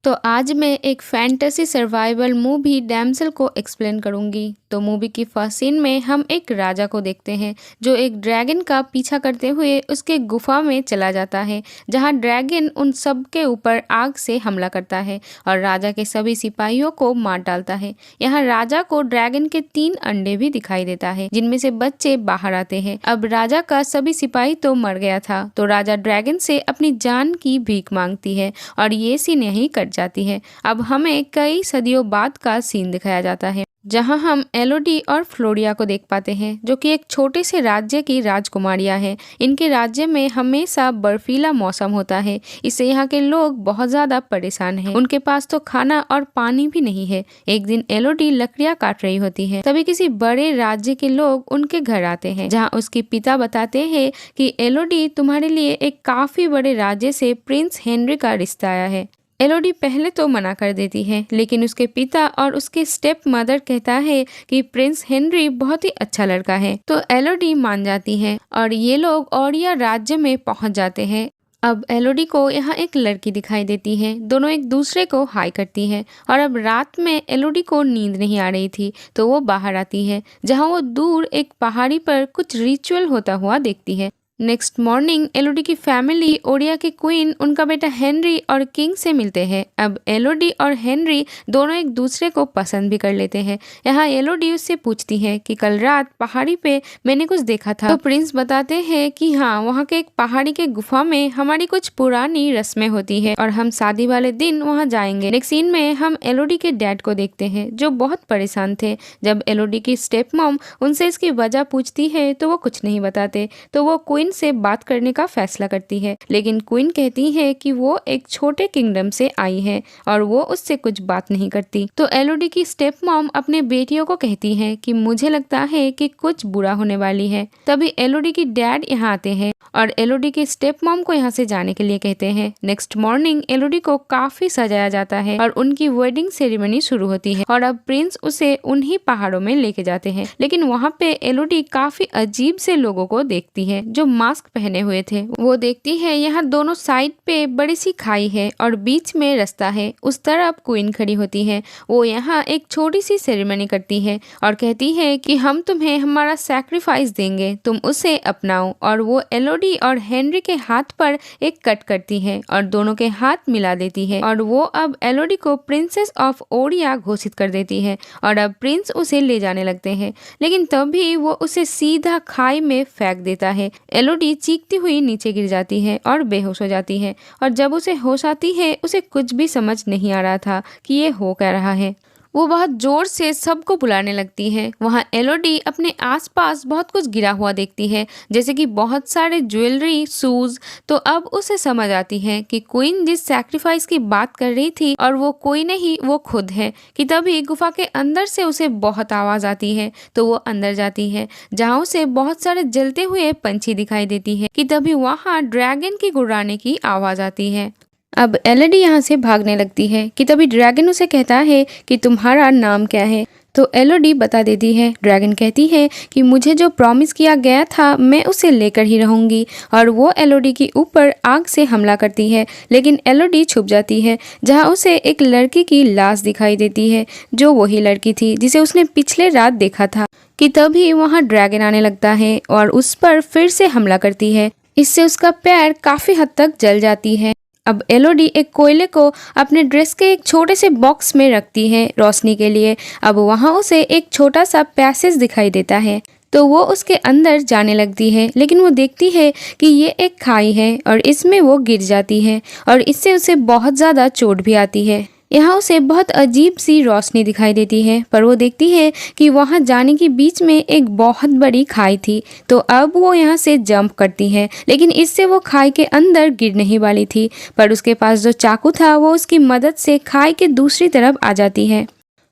तो आज मैं एक फैंटेसी सर्वाइवल मूवी डैमसेल को एक्सप्लेन करूंगी। तो मूवी की फर्स्ट सीन में हम एक राजा को देखते हैं जो एक ड्रैगन का पीछा करते हुए उसके गुफा में चला जाता है, जहां ड्रैगन उन सब के ऊपर आग से हमला करता है और राजा के सभी सिपाहियों को मार डालता है। यहाँ राजा को ड्रैगन के 3 अंडे भी दिखाई देता है जिनमें से बच्चे बाहर आते हैं। अब राजा का सभी सिपाही तो मर गया था, तो राजा ड्रैगन से अपनी जान की भीख मांगती है और ये सीन यहीं कट जाती है। अब हमें कई सदियों बाद का सीन दिखाया जाता है जहां हम एलोडी और फ्लोरिया को देख पाते हैं, जो कि एक छोटे से राज्य की राजकुमारियां हैं। इनके राज्य में हमेशा बर्फीला मौसम होता है, इससे यहाँ के लोग बहुत ज्यादा परेशान हैं। उनके पास तो खाना और पानी भी नहीं है। एक दिन एलोडी लकड़ियां काट रही होती है, तभी किसी बड़े राज्य के लोग उनके घर आते हैं, जहाँ उसके पिता बताते हैं कि एलोडी, तुम्हारे लिए एक काफी बड़े राज्य से प्रिंस हेनरी का रिश्ता आया है। एलोडी पहले तो मना कर देती है, लेकिन उसके पिता और उसके स्टेप मदर कहता है कि प्रिंस हेनरी बहुत ही अच्छा लड़का है, तो एलोडी मान जाती है और ये लोग ओडिया राज्य में पहुंच जाते हैं। अब एलोडी को यहाँ एक लड़की दिखाई देती है, दोनों एक दूसरे को हाई करती है और अब रात में एलोडी को नींद नहीं आ रही थी, तो वो बाहर आती है, जहाँ वो दूर एक पहाड़ी पर कुछ रिचुअल होता हुआ देखती है। नेक्स्ट मॉर्निंग एलोडी की फैमिली ओडिया के क्वीन, उनका बेटा हेनरी और किंग से मिलते हैं। अब एलोडी और हेनरी दोनों एक दूसरे को पसंद भी कर लेते हैं। यहाँ एलोडी उससे पूछती है कि कल रात पहाड़ी पे मैंने कुछ देखा था, तो प्रिंस बताते हैं कि हाँ, वहाँ के एक पहाड़ी के गुफा में हमारी कुछ पुरानी रस्में होती है और हम शादी वाले दिन वहाँ जाएंगे। नेक्स्ट सीन में हम एलोडी के डैड को देखते हैं, जो बहुत परेशान थे। जब एलोडी की स्टेप मॉम उनसे इसकी वजह पूछती है तो वो कुछ नहीं बताते, तो वो क्वीन से बात करने का फैसला करती है, लेकिन क्वीन कहती है कि वो एक छोटे किंगडम से आई है और वो उससे कुछ बात नहीं करती। तो एलोडी की स्टेप मॉम अपने बेटियों को कहती है कि मुझे लगता है कि कुछ बुरा होने वाली है। तभी एलोडी की डैड यहाँ आते हैं और एलोडी के स्टेप मॉम को यहाँ से जाने के लिए कहते हैं। नेक्स्ट मॉर्निंग एलोडी को काफी सजाया जाता है और उनकी वेडिंग सेरेमनी शुरू होती है और अब प्रिंस उसे उन्हीं पहाड़ों में लेके जाते हैं, लेकिन वहाँ पे एलोडी काफी अजीब से लोगों को देखती है जो मास्क पहने हुए थे। वो देखती है यहाँ दोनों साइड पे बड़ी सी खाई है और बीच में रास्ता है। उस तरफ क्वीन खड़ी होती है। वो यहाँ एक छोटी सी सेरेमनी करती है और कहती है कि हम तुम्हें हमारा सैक्रिफाइस देंगे, तुम उसे अपनाओ। और वो एलोडी और हेनरी के हाथ पर एक कट करती है और दोनों के हाथ मिला देती है और वो अब एलोडी को प्रिंसेस ऑफ ओडिया घोषित कर देती है और अब प्रिंस उसे ले जाने लगते हैं, लेकिन तभी वो उसे सीधा खाई में फेंक देता है। एलोडी चीखती हुई नीचे गिर जाती है और बेहोश हो जाती है और जब उसे होश आती है उसे कुछ भी समझ नहीं आ रहा था कि ये हो क्या रहा है। वो बहुत जोर से सबको बुलाने लगती है। वहाँ एलोडी अपने आसपास बहुत कुछ गिरा हुआ देखती है, जैसे कि बहुत सारे ज्वेलरी, शूज। तो अब उसे समझ आती है कि क्वीन जिस सैक्रिफाइस की बात कर रही थी और वो कोई नहीं, वो खुद है। कि तभी गुफा के अंदर से उसे बहुत आवाज आती है, तो वो अंदर जाती है, जहाँ उसे बहुत सारे जलते हुए पंछी दिखाई देती है। कि तभी वहाँ ड्रैगन की गुर्राने की आवाज आती है। अब एलोडी यहाँ से भागने लगती है कि तभी ड्रैगन उसे कहता है कि तुम्हारा नाम क्या है। तो एलोडी बता देती है। ड्रैगन कहती है कि मुझे जो प्रॉमिस किया गया था मैं उसे लेकर ही रहूंगी और वो एलोडी के ऊपर आग से हमला करती है, लेकिन एलोडी छुप जाती है, जहाँ उसे एक लड़की की लाश दिखाई देती है, जो वही लड़की थी जिसे उसने पिछले रात देखा था। कि तभी वहाँ ड्रैगन आने लगता है और उस पर फिर से हमला करती है। इससे उसका पैर काफी हद तक जल जाती है। अब एलोडी एक कोयले को अपने ड्रेस के एक छोटे से बॉक्स में रखती है रोशनी के लिए। अब वहाँ उसे एक छोटा सा पैसेज दिखाई देता है, तो वो उसके अंदर जाने लगती है, लेकिन वो देखती है कि ये एक खाई है और इसमें वो गिर जाती है और इससे उसे बहुत ज़्यादा चोट भी आती है। यहाँ उसे बहुत अजीब सी रोशनी दिखाई देती है, पर वो देखती है कि वहाँ जाने के बीच में एक बहुत बड़ी खाई थी। तो अब वो यहाँ से जंप करती है, लेकिन इससे वो खाई के अंदर गिर नहीं वाली थी, पर उसके पास जो चाकू था वो उसकी मदद से खाई के दूसरी तरफ आ जाती है।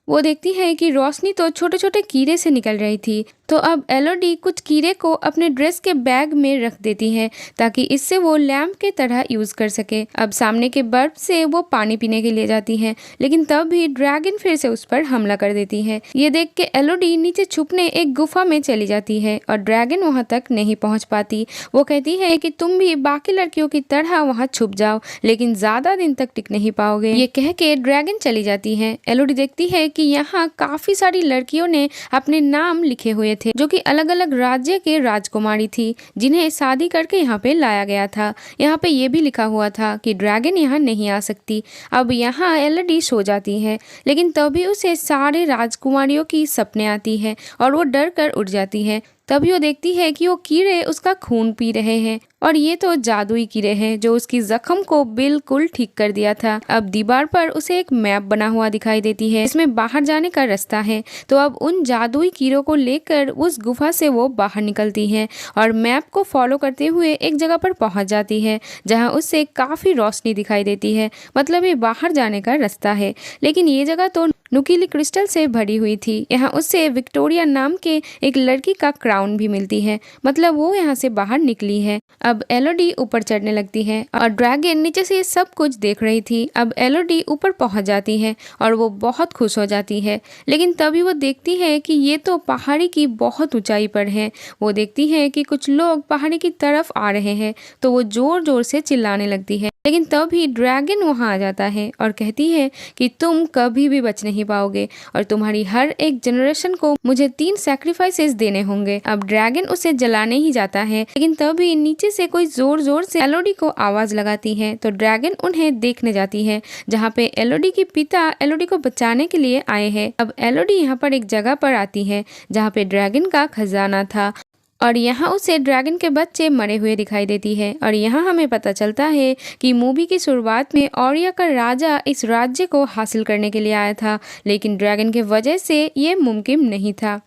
वो देखती है कि रोशनी तो छोटे छोटे कीड़े से निकल रही थी, तो तो अब एलोडी कुछ कीड़े को अपने ड्रेस के बैग में रख देती है ताकि इससे वो लैम्प के तरह यूज कर सके। अब सामने के बर्फ से वो पानी पीने के लिए जाती है, लेकिन तब भी ड्रैगन फिर से उस पर हमला कर देती है। ये देख के एलोडी नीचे छुपने एक गुफा में चली जाती है और ड्रैगन वहां तक नहीं पहुंच पाती। वो कहती है कि तुम भी बाकी लड़कियों की तरह वहां छुप जाओ, लेकिन ज्यादा दिन तक टिक नहीं पाओगे। ये कह के ड्रैगन चली जाती है। एलोडी देखती है कि यहाँ काफी सारी लड़कियों ने अपने नाम लिखे हुए थे, जो कि अलग अलग राज्य के राजकुमारी थी, जिन्हें शादी करके यहाँ पे लाया गया था। यहाँ पे ये भी लिखा हुआ था कि ड्रैगन यहाँ नहीं आ सकती। अब यहाँ एलोडी सो जाती है, लेकिन तभी उसे सारे राजकुमारियों की सपने आती है और वो डर कर उठ जाती है। तभी वो देखती है कि वो कीड़े उसका खून पी रहे हैं और ये तो जादुई कीड़े हैं जो उसकी जख्म को बिल्कुल ठीक कर दिया था। अब दीवार पर उसे एक मैप बना हुआ दिखाई देती है, इसमें बाहर जाने का रास्ता है। तो अब उन जादुई कीड़ों को लेकर उस गुफा से वो बाहर निकलती है और मैप को फॉलो करते हुए एक जगह पर पहुंच जाती है जहां उससे काफी रोशनी दिखाई देती है। मतलब ये बाहर जाने का रास्ता है, लेकिन ये जगह तो नुकीली क्रिस्टल से भरी हुई थी। यहाँ उससे विक्टोरिया नाम के एक लड़की का क्राउन भी मिलती है, मतलब वो यहाँ से बाहर निकली है। अब एलोडी ऊपर चढ़ने लगती है और ड्रैगन नीचे से सब कुछ देख रही थी। अब एलोडी ऊपर पहुंच जाती है और वो बहुत खुश हो जाती है, लेकिन तभी वो देखती है कि ये तो पहाड़ी की बहुत ऊंचाई पर है। वो देखती है कि कुछ लोग पहाड़ी की तरफ आ रहे हैं, तो वो जोर जोर से चिल्लाने लगती है, लेकिन तभी ड्रैगन वहां आ जाता है और कहती है कि तुम कभी भी बच नहीं पाओगे और तुम्हारी हर एक जनरेशन को मुझे 3 सैक्रिफाइसेस देने होंगे। अब ड्रैगन उसे जलाने ही जाता है, लेकिन तभी नीचे से कोई जोर जोर से एलोडी को आवाज लगाती है। तो ड्रैगन उन्हें देखने जाती है, जहाँ पे एलोडी के पिता एलोडी को बचाने के लिए आए हैं। अब एलोडी यहाँ पर एक जगह पर आती है जहाँ पे ड्रैगन का खजाना था और यहाँ उसे ड्रैगन के बच्चे मरे हुए दिखाई देती है। और यहाँ हमें पता चलता है कि मूवी की शुरुआत में ऑरिया का राजा इस राज्य को हासिल करने के लिए आया था, लेकिन ड्रैगन के वजह से ये मुमकिन नहीं था।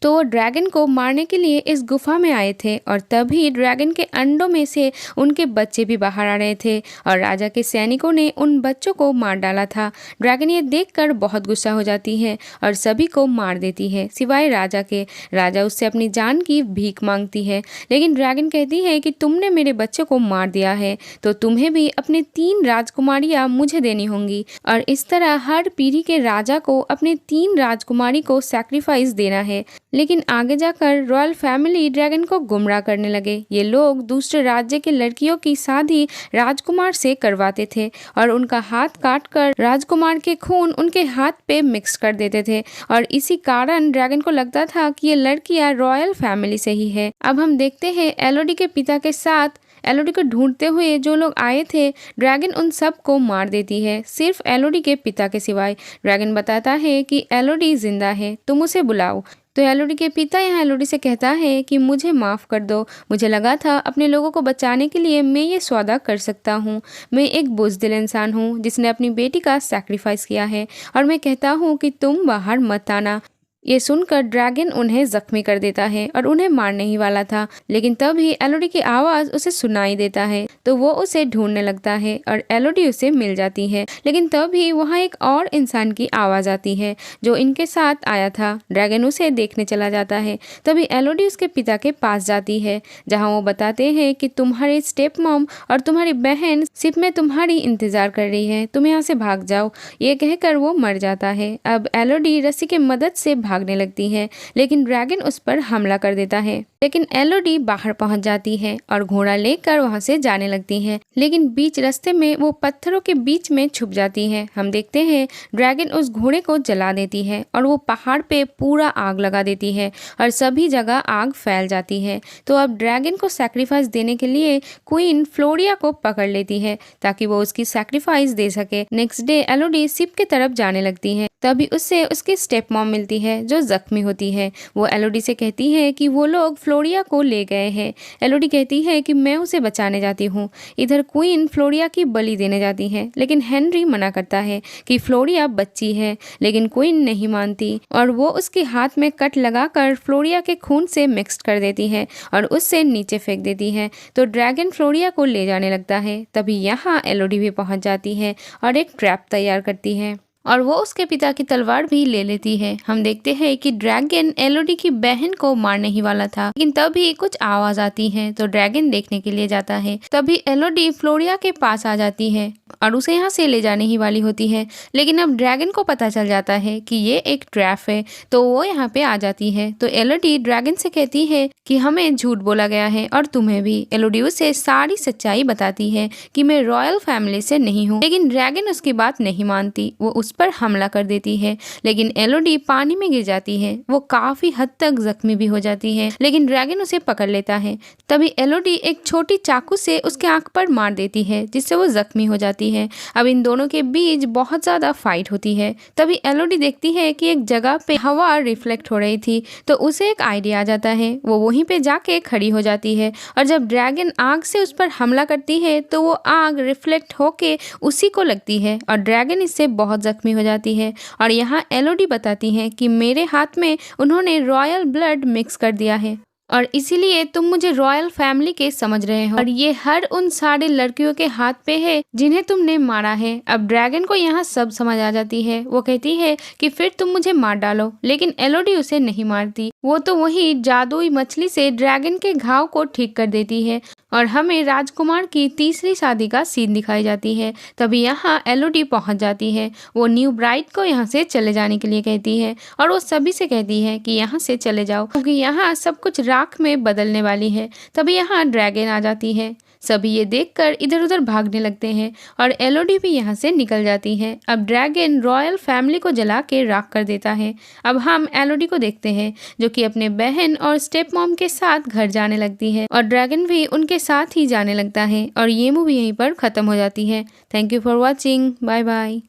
तो वो ड्रैगन को मारने के लिए इस गुफा में आए थे और तभी ड्रैगन के अंडों में से उनके बच्चे भी बाहर आ रहे थे और राजा के सैनिकों ने उन बच्चों को मार डाला था। ड्रैगन ये देखकर बहुत गुस्सा हो जाती है और सभी को मार देती है सिवाय राजा के। राजा उससे अपनी जान की भीख मांगती है, लेकिन ड्रैगन कहती है कि तुमने मेरे बच्चे को मार दिया है तो तुम्हें भी अपने 3 राजकुमारियां मुझे देनी होंगी। और इस तरह हर पीढ़ी के राजा को अपने 3 राजकुमारी को सैक्रिफाइस देना है। लेकिन आगे जाकर रॉयल फैमिली ड्रैगन को गुमराह करने लगे। ये लोग दूसरे राज्य के लड़कियों की शादी राजकुमार से करवाते थे और उनका हाथ काटकर राजकुमार के खून उनके हाथ पे मिक्स कर देते थे और इसी कारण ड्रैगन को लगता था कि ये लड़कियां रॉयल फैमिली से ही है। अब हम देखते हैं एलोडी के पिता के साथ एलोडी को ढूंढते हुए जो लोग आए थे, ड्रैगन उन सब को मार देती है, सिर्फ एलोडी के पिता के सिवाय। ड्रैगन बताता है कि एलोडी जिंदा है, तुम उसे बुलाओ। तो एलोडी के पिता यहाँ एलोडी से कहता है कि मुझे माफ़ कर दो, मुझे लगा था अपने लोगों को बचाने के लिए मैं ये सौदा कर सकता हूँ। मैं एक बुज़दिल इंसान हूँ जिसने अपनी बेटी का सैक्रिफाइस किया है और मैं कहता हूँ कि तुम बाहर मत आना। ये सुनकर ड्रैगन उन्हें जख्मी कर देता है और उन्हें मारने ही वाला था, लेकिन तभी एलोडी की आवाज़ उसे सुनाई देता है तो वो उसे ढूंढने लगता है और एलोडी उसे मिल जाती है। लेकिन तभी वहाँ एक और इंसान की आवाज़ आती है जो इनके साथ आया था। ड्रैगन उसे देखने चला जाता है। तभी एलोडी उसके पिता के पास जाती है जहाँ वो बताते हैं कि तुम्हारे स्टेप मॉम और तुम्हारी बहन सिर्फ में तुम्हारी इंतजार कर रही है, तुम यहाँ से भाग जाओ। ये कहकर वो मर जाता है। अब एलोडी रस्सी की मदद से भागने लगती है, लेकिन ड्रैगन उस पर हमला कर देता है। लेकिन एलोडी बाहर पहुंच जाती है और घोड़ा लेकर वहां से जाने लगती है, लेकिन बीच रास्ते में वो पत्थरों के बीच में छुप जाती है। हम देखते हैं ड्रैगन उस घोड़े को जला देती है और वो पहाड़ पे पूरा आग लगा देती है और सभी जगह आग फैल जाती है। तो अब ड्रैगन को सैक्रिफाइस देने के लिए क्वीन फ्लोरिया को पकड़ लेती है ताकि वो उसकी सैक्रिफाइस दे सके। नेक्स्ट डे एलोडी शिप की तरफ जाने लगती है, तभी उससे उसकी स्टेप मॉम मिलती है जो जख्मी होती है। वो एलोडी से कहती है कि वो लोग फ्लोरिया को ले गए हैं। एलोडी कहती है कि मैं उसे बचाने जाती हूँ। इधर क्वीन फ्लोरिया की बलि देने जाती है, लेकिन हेनरी मना करता है कि फ्लोरिया बच्ची है, लेकिन क्वीन नहीं मानती और वो उसके हाथ में कट लगाकर फ्लोरिया के खून से मिक्स कर देती है और उससे नीचे फेंक देती है। तो ड्रैगन फ्लोरिया को ले जाने लगता है। तभी यहाँ एलोडी भी पहुँच जाती है और एक ट्रैप तैयार करती है। और वो उसके पिता की तलवार भी ले लेती है। हम देखते हैं कि ड्रैगन एलोडी की बहन को मारने ही वाला था, लेकिन तभी कुछ आवाज आती है तो ड्रैगन देखने के लिए जाता है। तभी एलोडी फ्लोरिया के पास आ जाती है और उसे यहाँ से ले जाने ही वाली होती है, लेकिन अब ड्रैगन को पता चल जाता है कि ये एक ट्रैप है, तो वो यहाँ पे आ जाती है। तो एलोडी ड्रैगन से कहती है कि हमें झूठ बोला गया है और तुम्हें भी। एलोडी उसे सारी सच्चाई बताती है कि मैं रॉयल फैमिली से नहीं हूँ, लेकिन ड्रैगन उसकी बात नहीं मानती। वो उस पर हमला कर देती है, लेकिन एलोडी पानी में गिर जाती है। वो काफी हद तक जख्मी भी हो जाती है, लेकिन ड्रैगन उसे पकड़ लेता है। तभी एलोडी एक छोटी चाकू से उसके आंख पर मार देती है, जिससे वो जख्मी हो जाती है। अब इन दोनों के बीच बहुत ज्यादा फाइट होती है। तभी एलोडी देखती है कि एक जगह पे हवा रिफ्लेक्ट हो रही थी, तो उसे एक आइडिया आ जाता है। वो वहीं पे जाके खड़ी हो जाती है और जब ड्रैगन आग से उस पर हमला करती है तो वो आग रिफ्लेक्ट होके उसी को लगती है और ड्रैगन इससे बहुत जख्मी हो जाती है। और यहाँ एलोडी बताती है कि मेरे हाथ में उन्होंने रॉयल ब्लड मिक्स कर दिया है और इसीलिए तुम मुझे रॉयल फैमिली के समझ रहे हो, और ये हर उन सारे लड़कियों के हाथ पे है जिन्हें तुमने मारा है। अब ड्रैगन को यहाँ सब समझ आ जाती है। वो कहती है कि फिर तुम मुझे मार डालो, लेकिन एलोडी उसे नहीं मारती। वो तो वही जादुई मछली से ड्रैगन के घाव को ठीक कर देती है और हमें राजकुमार की तीसरी शादी का सीन दिखाई जाती है। तभी यहाँ एलोडी पहुंच जाती है। वो न्यू ब्राइड को यहाँ से चले जाने के लिए कहती है और वो सभी से कहती है कि यहाँ से चले जाओ, क्योंकि यहाँ सब कुछ राख में बदलने वाली है। तभी यहाँ ड्रैगन आ जाती है। सभी ये देखकर इधर उधर भागने लगते हैं और एलोडी भी यहाँ से निकल जाती है। अब ड्रैगन रॉयल फैमिली को जला के राख कर देता है। अब हम एलोडी को देखते हैं जो कि अपने बहन और स्टेप मॉम के साथ घर जाने लगती है और ड्रैगन भी उनके साथ ही जाने लगता है और ये मूवी यहीं पर खत्म हो जाती है। Thank you for watching. Bye bye.